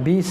20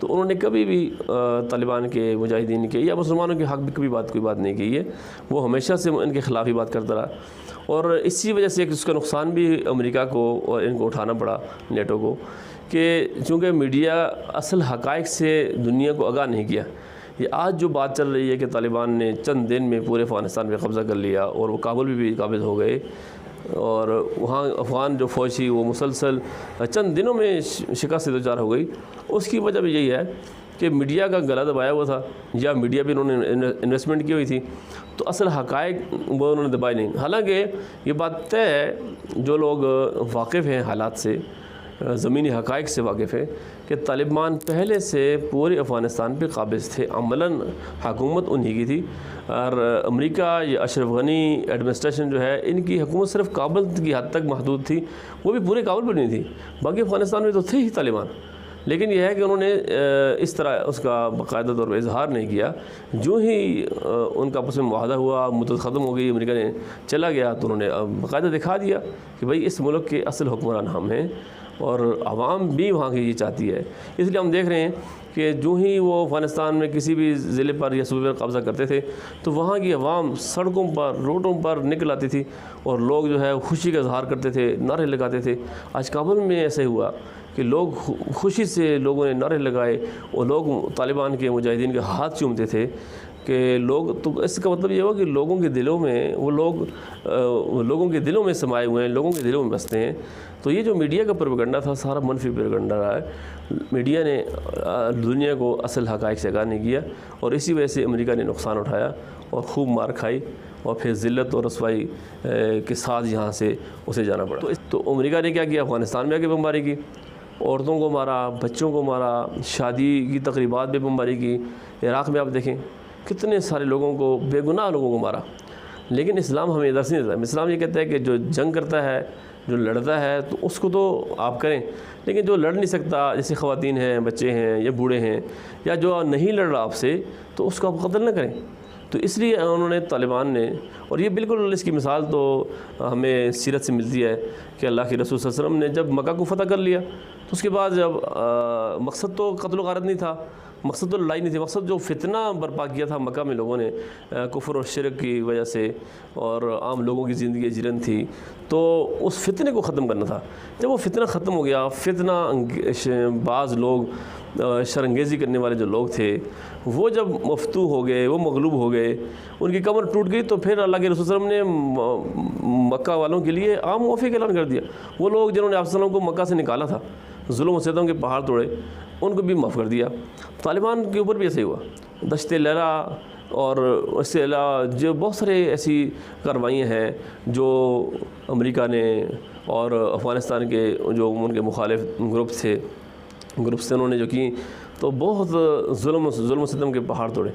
تو انہوں نے کبھی بھی طالبان کے مجاہدین کے یا مسلمانوں کے حق بھی کبھی کوئی بات نہیں کی ہے. وہ ہمیشہ سے ان کے خلاف ہی بات کرتا رہا, اور اسی وجہ سے اس کا نقصان بھی امریکہ کو اور ان کو اٹھانا پڑا, نیٹو کو, کہ چونکہ میڈیا اصل حقائق سے دنیا کو آگاہ نہیں کیا. یہ آج جو بات چل رہی ہے کہ طالبان نے چند دن میں پورے افغانستان پہ قبضہ کر لیا اور وہ کابل بھی قابض ہو گئے, اور وہاں افغان جو فوج تھی وہ مسلسل چند دنوں میں شکست سے دوچار ہو گئی. اس کی وجہ بھی یہی ہے کہ میڈیا کا گلا دبایا ہوا تھا, یا میڈیا بھی انہوں نے انویسٹمنٹ کی ہوئی تھی, تو اصل حقائق وہ انہوں نے دبائے نہیں. حالانکہ یہ بات طے ہے, جو لوگ واقف ہیں حالات سے, زمینی حقائق سے واقف ہے, کہ طالبان پہلے سے پورے افغانستان پہ قابض تھے. عملاً حکومت انہی کی تھی, اور امریکہ یا اشرف غنی ایڈمنسٹریشن جو ہے, ان کی حکومت صرف کابل کی حد تک محدود تھی, وہ بھی پورے کابل پر نہیں تھی, باقی افغانستان میں تو تھے ہی طالبان. لیکن یہ ہے کہ انہوں نے اس طرح اس کا باقاعدہ طور پر اظہار نہیں کیا. جو ہی ان کا آپس میں معاہدہ ہوا, مدت ختم ہو گئی, امریکہ نے چلا گیا, تو انہوں نے باقاعدہ دکھا دیا کہ بھئی اس ملک کے اصل حکمران ہم ہیں, اور عوام بھی وہاں کی یہ چاہتی ہے. اس لیے ہم دیکھ رہے ہیں کہ جو ہی وہ افغانستان میں کسی بھی ضلع پر یا صوبے پر قبضہ کرتے تھے, تو وہاں کی عوام سڑکوں پر, روڈوں پر نکل آتی تھی, اور لوگ جو ہے خوشی کا اظہار کرتے تھے, نعرے لگاتے تھے. آج کابل میں ایسے ہوا کہ لوگ خوشی سے لوگوں نے نعرے لگائے, اور لوگ طالبان کے مجاہدین کے ہاتھ چومتے تھے کہ لوگ, تو اس کا مطلب یہ ہوا کہ لوگوں کے دلوں میں وہ لوگ لوگوں کے دلوں میں سمائے ہوئے ہیں, لوگوں کے دلوں میں بستے ہیں. تو یہ جو میڈیا کا پروپیگنڈا تھا, سارا منفی پروپیگنڈا رہا ہے. میڈیا نے دنیا کو اصل حقائق سے آگاہ نہیں کیا, اور اسی وجہ سے امریکہ نے نقصان اٹھایا اور خوب مار کھائی, اور پھر ذلت اور رسوائی کے ساتھ یہاں سے اسے جانا پڑا. تو امریکہ نے کیا کیا, افغانستان میں آ کے بمباری کی, عورتوں کو مارا, بچوں کو مارا, شادی کی تقریبات میں بمباری کی. عراق میں آپ دیکھیں کتنے سارے لوگوں کو, بے گناہ لوگوں کو مارا. لیکن اسلام ہمیں درس نہیں دیتا. اسلام یہ کہتا ہے کہ جو جنگ کرتا ہے, جو لڑتا ہے, تو اس کو تو آپ کریں, لیکن جو لڑ نہیں سکتا, جیسے خواتین ہیں, بچے ہیں, یا بوڑھے ہیں, یا جو نہیں لڑ رہا آپ سے, تو اس کو آپ قتل نہ کریں. تو اس لیے انہوں نے, طالبان نے, اور یہ بالکل اس کی مثال تو ہمیں سیرت سے ملتی ہے کہ اللہ کے رسول صلی اللہ علیہ وسلم نے جب مکہ کو فتح کر لیا, تو اس کے بعد جب مقصد تو قتل و غارت نہیں تھا, مقصد تو لڑائی نہیں تھی, مقصد جو فتنہ برپا کیا تھا مکہ میں لوگوں نے کفر اور شرک کی وجہ سے, اور عام لوگوں کی زندگی اجرن تھی, تو اس فتنے کو ختم کرنا تھا. جب وہ فتنہ ختم ہو گیا, فتنہ بعض لوگ شرنگیزی کرنے والے جو لوگ تھے, وہ جب مفتو ہو گئے, وہ مغلوب ہو گئے, ان کی کمر ٹوٹ گئی, تو پھر اللہ کے رسول صلی اللہ علیہ وسلم نے مکہ والوں کے لیے عام معافی کا اعلان کر دیا. وہ لوگ جنہوں نے آپ صلی اللہ علیہ وسلم کو مکہ سے نکالا تھا, ظلم و ستم کے پہاڑ توڑے, ان کو بھی معاف کر دیا. طالبان کے اوپر بھی ایسے ہی ہوا. دشت لیلا اور اس سے علاوہ جو بہت سارے ایسی کارروائیاں ہیں جو امریکہ نے اور افغانستان کے جو ان کے مخالف گروپس سے انہوں نے جو کی, تو بہت ظلم و ستم کے پہاڑ توڑے.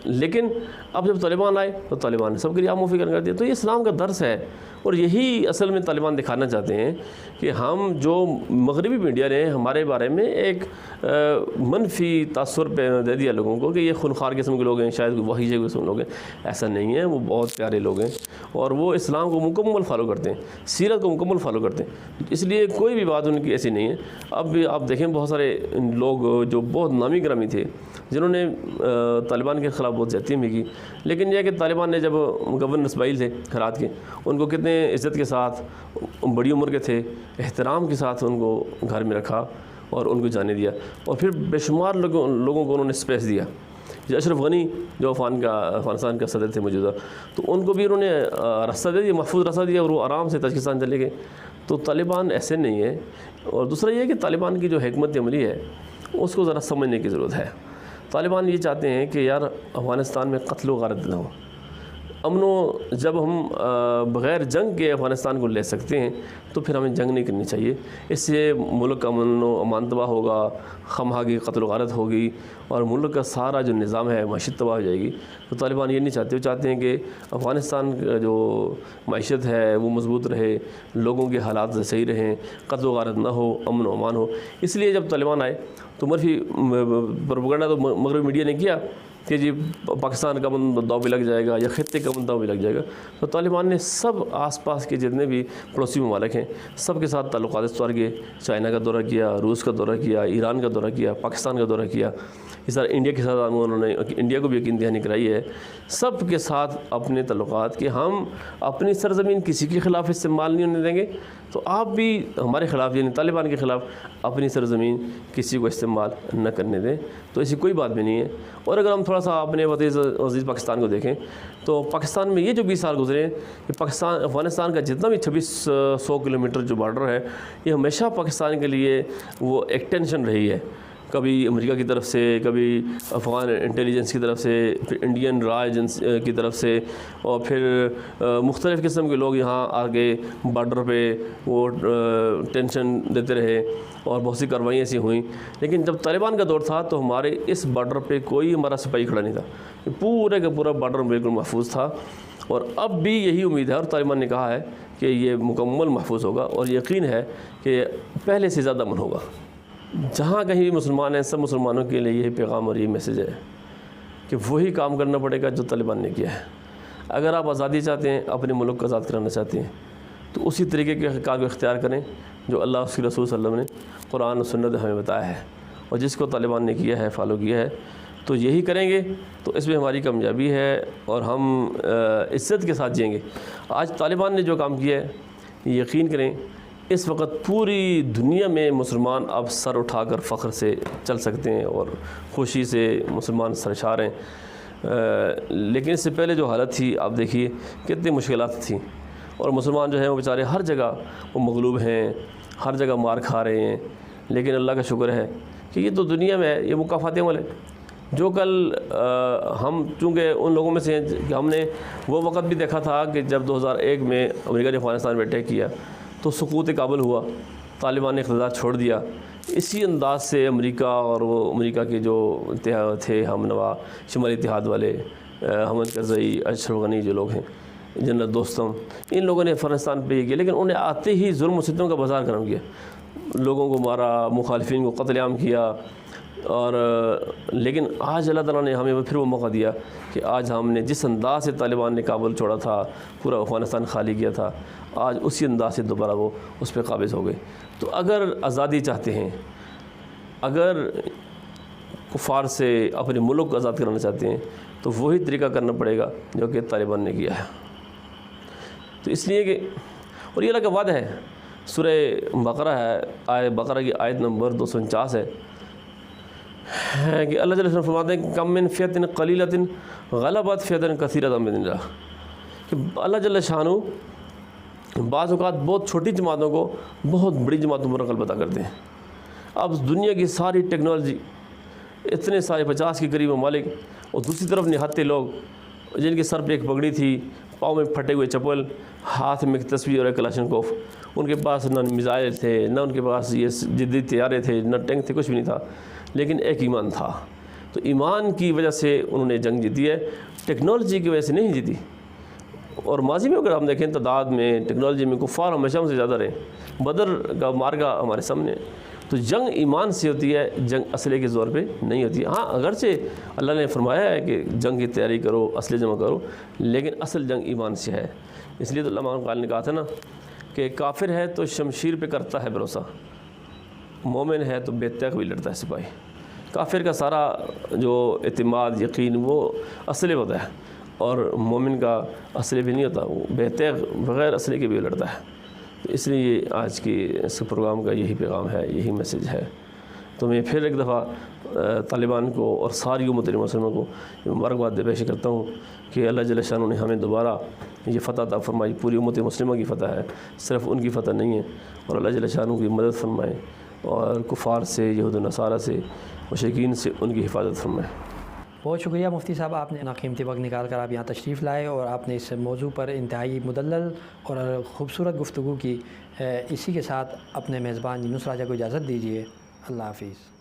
لیکن اب جب طالبان آئے, تو طالبان نے سب کے لیے عام معافی کر دیا. تو یہ اسلام کا درس ہے, اور یہی اصل میں طالبان دکھانا چاہتے ہیں کہ ہم, جو مغربی میڈیا نے ہمارے بارے میں ایک منفی تاثر پہ دے دیا لوگوں کو کہ یہ خونخوار قسم کے لوگ ہیں, شاید وحشی قسم کے لوگ ہیں. ایسا نہیں ہے, وہ بہت پیارے لوگ ہیں, اور وہ اسلام کو مکمل فالو کرتے ہیں, سیرت کو مکمل فالو کرتے ہیں. اس لیے کوئی بھی بات ان کی ایسی نہیں ہے. اب بھی آپ دیکھیں بہت سارے لوگ جو بہت نامی گرامی تھے, جنہوں نے طالبان کے خلاف بہت زیادتی بھی کی, لیکن یہ کہ طالبان نے جب گورنر اسماعیل تھے ہرات کے, ان کو کتنے عزت کے ساتھ, بڑی عمر کے تھے, احترام کے ساتھ ان کو گھر میں رکھا اور ان کو جانے دیا, اور پھر بے شمار لوگوں کو انہوں نے اسپیس دیا. اشرف غنی جو افغانستان کا صدر تھے موجودہ, تو ان کو بھی انہوں نے راستہ دے دیا, محفوظ راستہ دیا, اور وہ آرام سے تاجکستان چلے گئے. تو طالبان ایسے نہیں ہے. اور دوسرا یہ ہے کہ طالبان کی جو حکمت عملی ہے, اس کو ذرا سمجھنے کی ضرورت ہے. طالبان یہ چاہتے ہیں کہ یار افغانستان میں قتل و غارت نہ ہو, امن و جب ہم بغیر جنگ کے افغانستان کو لے سکتے ہیں, تو پھر ہمیں جنگ نہیں کرنی چاہیے. اس سے ملک کا امن و امان تباہ ہوگا, خواہی قتل و غارت ہوگی, اور ملک کا سارا جو نظام ہے معیشت تباہ ہو جائے گی. تو طالبان یہ نہیں چاہتے، وہ چاہتے ہیں کہ افغانستان کا جو معیشت ہے وہ مضبوط رہے، لوگوں کے حالات صحیح رہیں، قتل و غارت نہ ہو، امن و امان ہو. اس لیے جب طالبان آئے تو مرفی پروپیگنڈا تو مغربی میڈیا نے کیا کہ جی پاکستان کا امن داؤ بھی لگ جائے گا یا خطے کا امن داؤ بھی لگ جائے گا. تو طالبان نے سب آس پاس کے جتنے بھی پڑوسی ممالک ہیں سب کے ساتھ تعلقات استوار کیے. چائنا کا دورہ کیا، روس کا دورہ کیا، ایران کا دورہ کیا، پاکستان کا دورہ کیا. اس طرح انڈیا کے ساتھ انہوں نے انڈیا کو بھی یقین دہانی کرائی ہے. سب کے ساتھ اپنے تعلقات کہ ہم اپنی سرزمین کسی کے خلاف استعمال نہیں ہونے دیں گے، تو آپ بھی ہمارے خلاف یعنی طالبان کے خلاف اپنی سرزمین کسی کو استعمال نہ کرنے دیں. تو ایسی کوئی بات بھی نہیں ہے. اور اگر ہم تھوڑا سا اپنے عزیز پاکستان کو دیکھیں تو پاکستان میں یہ جو 20 سال گزرے ہیں کہ افغانستان کا جتنا بھی 2600 کلومیٹر جو بارڈر ہے یہ ہمیشہ پاکستان کے لیے وہ ایک ٹینشن رہی ہے. کبھی امریکہ کی طرف سے، کبھی افغان انٹیلیجنس کی طرف سے، پھر انڈین را ایجنسی کی طرف سے، اور پھر مختلف قسم کے لوگ یہاں آگے بارڈر پہ وہ ٹینشن دیتے رہے اور بہت سی کارروائیاں ایسی ہوئیں. لیکن جب طالبان کا دور تھا تو ہمارے اس بارڈر پہ کوئی ہمارا سپاہی کھڑا نہیں تھا، پورے کا پورا بارڈر بالکل محفوظ تھا. اور اب بھی یہی امید ہے اور طالبان نے کہا ہے کہ یہ مکمل محفوظ ہوگا، اور یقین ہے کہ پہلے سے زیادہ امن ہوگا. جہاں کہیں بھی مسلمان ہیں سب مسلمانوں کے لیے یہی پیغام اور یہ میسیج ہے کہ وہی کام کرنا پڑے گا جو طالبان نے کیا ہے. اگر آپ آزادی چاہتے ہیں، اپنے ملک کو آزاد کرانا چاہتے ہیں، تو اسی طریقے کے کام کو اختیار کریں جو اللہ اس کے رسول صلی اللہ علیہ وسلم نے قرآن و سنت ہمیں بتایا ہے، اور جس کو طالبان نے کیا ہے، فالو کیا ہے. تو یہی کریں گے تو اس میں ہماری کامیابی ہے اور ہم عزت کے ساتھ جئیں گے. آج طالبان نے جو کام کیا ہے یقین کریں اس وقت پوری دنیا میں مسلمان اب سر اٹھا کر فخر سے چل سکتے ہیں اور خوشی سے مسلمان سرشار ہیں. لیکن اس سے پہلے جو حالت تھی آپ دیکھیے کتنی مشکلات تھیں، اور مسلمان جو ہیں وہ بیچارے ہر جگہ وہ مغلوب ہیں، ہر جگہ مار کھا رہے ہیں. لیکن اللہ کا شکر ہے کہ یہ تو دنیا میں ہے، یہ مکافات عمل ہے. جو کل ہم چونکہ ان لوگوں میں سے ہیں کہ ہم نے وہ وقت بھی دیکھا تھا کہ جب 2001 میں امریکہ نے افغانستان پہ اٹیک کیا تو سقوط کابل ہوا، طالبان نے اقتدار چھوڑ دیا. اسی انداز سے امریکہ اور وہ امریکہ کے جو تھے ہم نوا شمالی اتحاد والے، حامد کرزئی، اشرف غنی جو لوگ ہیں، جنرل دوستم، ان لوگوں نے افغانستان پہ یہ کیا. لیکن انہیں آتے ہی ظلم و ستم کا بازار گرم کیا، لوگوں کو مارا، مخالفین کو قتل عام کیا. اور لیکن آج اللہ تعالیٰ نے ہمیں پھر وہ موقع دیا کہ آج ہم نے جس انداز سے طالبان نے کابل چھوڑا تھا، پورا افغانستان خالی کیا تھا، آج اسی انداز سے دوبارہ وہ اس پہ قابض ہو گئے. تو اگر آزادی چاہتے ہیں، اگر کفار سے اپنے ملک کو آزاد کرانا چاہتے ہیں تو وہی طریقہ کرنا پڑے گا جو کہ طالبان نے کیا ہے. تو اس لیے کہ اور یہ اللہ کا وعدہ ہے، سورہ بقرہ ہے، بقرہ کی آیت نمبر 249 ہے کہ اللہ جل وعلا فرماتے ہیں کم من فیۃ قلیلۃ غلبت فیۃ کثیرۃ بإذن اللہ، کہ اللہ جل شانہ بعض اوقات بہت چھوٹی جماعتوں کو بہت بڑی جماعتوں پر غلبہ عطا کرتے ہیں. اب دنیا کی ساری ٹیکنالوجی، اتنے سارے 50 کے قریب ممالک، اور دوسری طرف نہتے لوگ جن کے سر پہ ایک پگڑی تھی، پاؤں میں پھٹے ہوئے چپل، ہاتھ میں ایک تسبیح اور ایک کلاشنکوف. ان کے پاس نہ میزائل تھے، نہ ان کے پاس یہ جدید طیارے تھے، نہ ٹینک تھے، کچھ بھی نہیں تھا، لیکن ایک ایمان تھا. تو ایمان کی وجہ سے انہوں نے جنگ جیتی ہے، ٹیکنالوجی کی وجہ سے نہیں جیتی. اور ماضی میں اگر ہم دیکھیں تعداد میں، ٹیکنالوجی میں کفار ہمیشہ ہم سے زیادہ رہے. بدر کا مارکا ہمارے سامنے. تو جنگ ایمان سے ہوتی ہے، جنگ اسلحے کے زور پہ نہیں ہوتی ہے. ہاں اگرچہ اللہ نے فرمایا ہے کہ جنگ کی تیاری کرو، اسلحے جمع کرو، لیکن اصل جنگ ایمان سے ہے. اس لیے تو علامہ اقبال نے کہا تھا نا کہ کافر ہے تو شمشیر پہ کرتا ہے بھروسہ، مومن ہے تو بے تیغ بھی لڑتا ہے سپاہی. کافر کا سارا جو اعتماد، یقین وہ اسلحے ہوتا ہے، اور مومن کا اسلحے بھی نہیں ہوتا، وہ بے تیغ بغیر اسلحے کے بھی لڑتا ہے. تو اس لیے آج کی اس پروگرام کا یہی پیغام ہے، یہی میسیج ہے. تو میں پھر ایک دفعہ طالبان کو اور ساری امت مسلموں کو مبارکباد پیش کرتا ہوں کہ اللہ جل شانہ نے ہمیں دوبارہ یہ فتح عطا فرمائی. پوری امت مسلمہ کی فتح ہے، صرف ان کی فتح نہیں ہے. اور اللہ جل شانہ کی مدد فرمائے، اور کفار سے، یہود و نصارہ سے، مشرکین سے ان کی حفاظت فرمائے. بہت شکریہ مفتی صاحب، آپ نے قیمتی وقت نکال کر آپ یہاں تشریف لائے اور آپ نے اس موضوع پر انتہائی مدلل اور خوبصورت گفتگو کی. اسی کے ساتھ اپنے میزبان یونس راجہ کو اجازت دیجیے. اللہ حافظ.